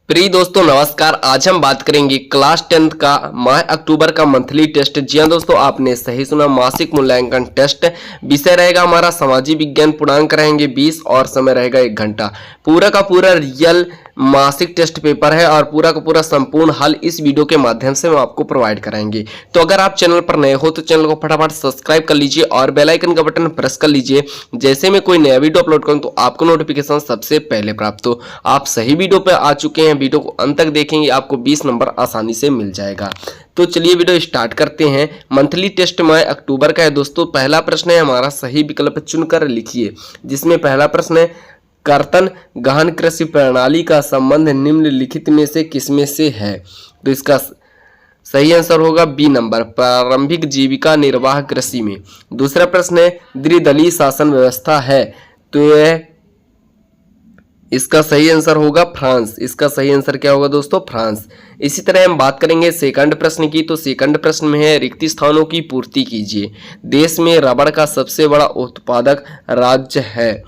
प्रिय दोस्तों नमस्कार। आज हम बात करेंगे क्लास 10th का माह अक्टूबर का मंथली टेस्ट। जी हाँ दोस्तों, आपने सही सुना, मासिक मूल्यांकन टेस्ट। विषय रहेगा हमारा सामाजिक विज्ञान, पूर्णांक रहेंगे 20 और समय रहेगा 1 घंटा। पूरा का पूरा रियल मासिक टेस्ट पेपर है और पूरा का पूरा संपूर्ण हल इस वीडियो के माध्यम से हम आपको प्रोवाइड कराएंगे। तो अगर आप चैनल पर नए हो तो चैनल को फटाफट सब्सक्राइब कर लीजिए और बेल आइकन का बटन प्रेस कर लीजिए। जैसे मैं कोई नया वीडियो अपलोड करूं तो आपको नोटिफिकेशन सबसे पहले प्राप्त हो। आप सही वीडियो पर आ चुके हैं, वीडियो को अंत तक देखेंगे, आपको 20 नंबर आसानी से मिल जाएगा। तो चलिए वीडियो स्टार्ट करते हैं। मंथली टेस्ट माह अक्टूबर का है दोस्तों। पहला प्रश्न है हमारा, सही विकल्प चुनकर लिखिए। जिसमें पहला प्रश्न है, कर्तन गहन कृषि प्रणाली का संबंध निम्नलिखित में से किसमें से है? तो इसका सही आंसर होगा बी नंबर, प्रारंभिक जीविका निर्वाह कृषि में। दूसरा प्रश्न है, द्विदलीय शासन व्यवस्था है, तो यह इसका सही आंसर होगा फ्रांस। इसका सही आंसर क्या होगा दोस्तों? फ्रांस। इसी तरह हम बात करेंगे सेकंड प्रश्न की। तो सेकंड प्रश्न में है, रिक्त स्थानों की पूर्ति कीजिए। देश में रबड़ का सबसे बड़ा उत्पादक राज्य है,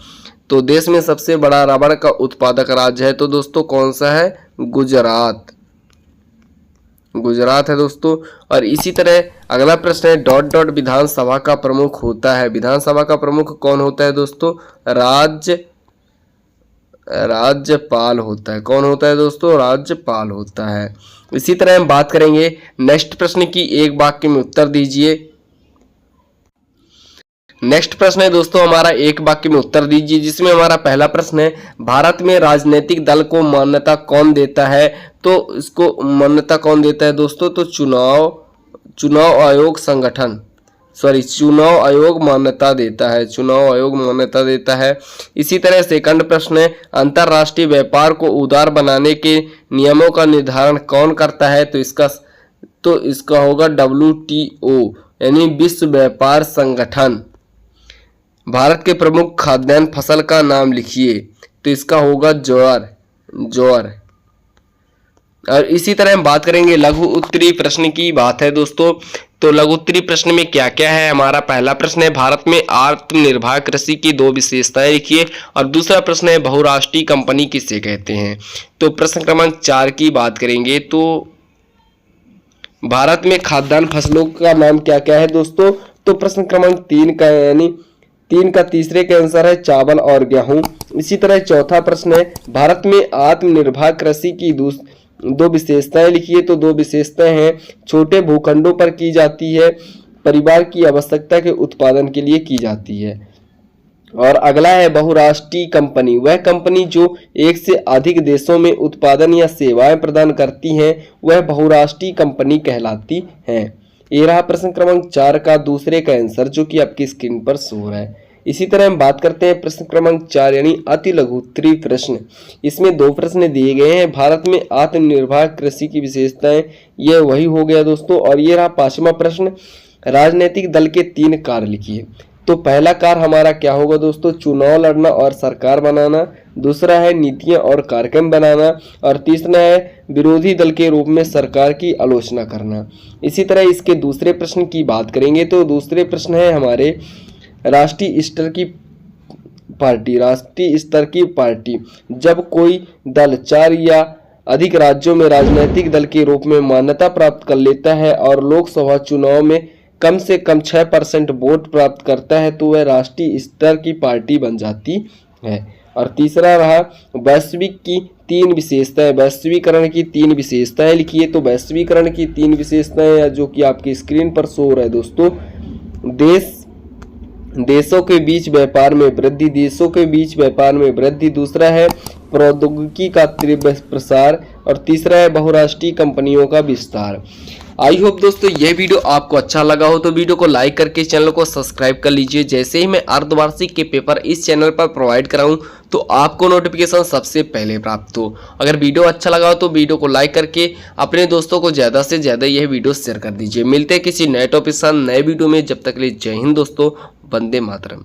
तो देश में सबसे बड़ा रबड़ का उत्पादक राज्य है तो दोस्तों कौन सा है? गुजरात। गुजरात है दोस्तों। और इसी तरह अगला प्रश्न है, डॉट डॉट विधानसभा का प्रमुख होता है। विधानसभा का प्रमुख कौन होता है दोस्तों? राज्यपाल होता है। कौन होता है दोस्तों? राज्यपाल होता है। इसी तरह हम बात करेंगे नेक्स्ट प्रश्न की। एक वाक्य में उत्तर दीजिए। नेक्स्ट प्रश्न है दोस्तों हमारा, एक वाक्य में उत्तर दीजिए। जिसमें हमारा पहला प्रश्न है, भारत में राजनीतिक दल को मान्यता कौन देता है? तो इसको मान्यता कौन देता है दोस्तों? तो चुनाव आयोग संगठन, चुनाव आयोग मान्यता देता है। चुनाव आयोग मान्यता देता है। इसी तरह सेकंड प्रश्न है, अंतरराष्ट्रीय व्यापार को उदार बनाने के नियमों का निर्धारण कौन करता है? तो इसका होगा WTO, यानी विश्व व्यापार संगठन। भारत के प्रमुख खाद्यान्न फसल का नाम लिखिए। तो इसका होगा ज्वार। और इसी तरह हम बात करेंगे लघु उत्तरीय प्रश्न की। बात है दोस्तों, तो लघु उत्तरीय प्रश्न में क्या क्या है? हमारा पहला प्रश्न है, भारत में आत्मनिर्भर कृषि की 2 विशेषताएं लिखिए। और दूसरा प्रश्न है, बहुराष्ट्रीय कंपनी किसे कहते हैं? तो प्रश्न क्रमांक 4 की बात करेंगे। तो भारत में खाद्यान्न फसलों का नाम क्या क्या है दोस्तों? तो प्रश्न क्रमांक 3 का, यानी 3 का तीसरे के आंसर है चावल और गेहूं। इसी तरह चौथा प्रश्न है, भारत में आत्मनिर्भर कृषि की 2 विशेषताएं लिखिए। तो 2 विशेषताएं हैं, छोटे भूखंडों पर की जाती है, परिवार की आवश्यकता के उत्पादन के लिए की जाती है। और अगला है बहुराष्ट्रीय कंपनी, वह कंपनी जो एक से अधिक देशों में उत्पादन या सेवाएं प्रदान करती हैं, वह बहुराष्ट्रीय कंपनी कहलाती है। ये रहा प्रश्न क्रमांक 4 का दूसरे का आंसर, जो कि आपकी स्क्रीन पर शो हो रहा है। इसी तरह हम बात करते हैं प्रश्न क्रमांक 4, यानी अति लघु उत्तरीय प्रश्न। इसमें 2 प्रश्न दिए गए हैं, भारत में आत्मनिर्भर कृषि की विशेषताएं, यह वही हो गया दोस्तों। और ये रहा 5वां प्रश्न, राजनीतिक दल के 3 कार्य लिखिए। तो पहला कार्य हमारा क्या होगा दोस्तों? चुनाव लड़ना और सरकार बनाना। दूसरा है नीतियां और कार्यक्रम बनाना। और तीसरा है विरोधी दल के रूप में सरकार की आलोचना करना। इसी तरह इसके दूसरे प्रश्न की बात करेंगे। तो दूसरे प्रश्न है हमारे, राष्ट्रीय स्तर की पार्टी, जब कोई दल 4 या अधिक राज्यों में राजनीतिक दल के रूप में मान्यता प्राप्त कर लेता है और लोकसभा चुनाव में कम से कम 6% वोट प्राप्त करता है, तो वह राष्ट्रीय स्तर की पार्टी बन जाती है। और तीसरा रहा वैश्विक की 3 विशेषताएं, वैश्वीकरण की 3 विशेषताएं लिखिए। तो वैश्वीकरण की 3 विशेषताएं, जो कि आपकी स्क्रीन पर शो हो रहा है दोस्तों, देशों के बीच व्यापार में वृद्धि। दूसरा है प्रौद्योगिकी का तीव्र प्रसार। और तीसरा है बहुराष्ट्रीय कंपनियों का विस्तार। आई होप दोस्तों यह वीडियो आपको अच्छा लगा हो तो वीडियो को लाइक करके चैनल को सब्सक्राइब कर लीजिए। जैसे ही मैं अर्धवार्षिक के पेपर इस चैनल पर प्रोवाइड कराऊं तो आपको नोटिफिकेशन सबसे पहले प्राप्त हो। अगर वीडियो अच्छा लगा हो तो वीडियो को लाइक करके अपने दोस्तों को ज़्यादा से ज़्यादा यह वीडियो शेयर कर दीजिए। मिलते हैं किसी नए टॉपिक के साथ नए वीडियो में। जब तक के लिए जय हिंद दोस्तों, वंदे मातरम।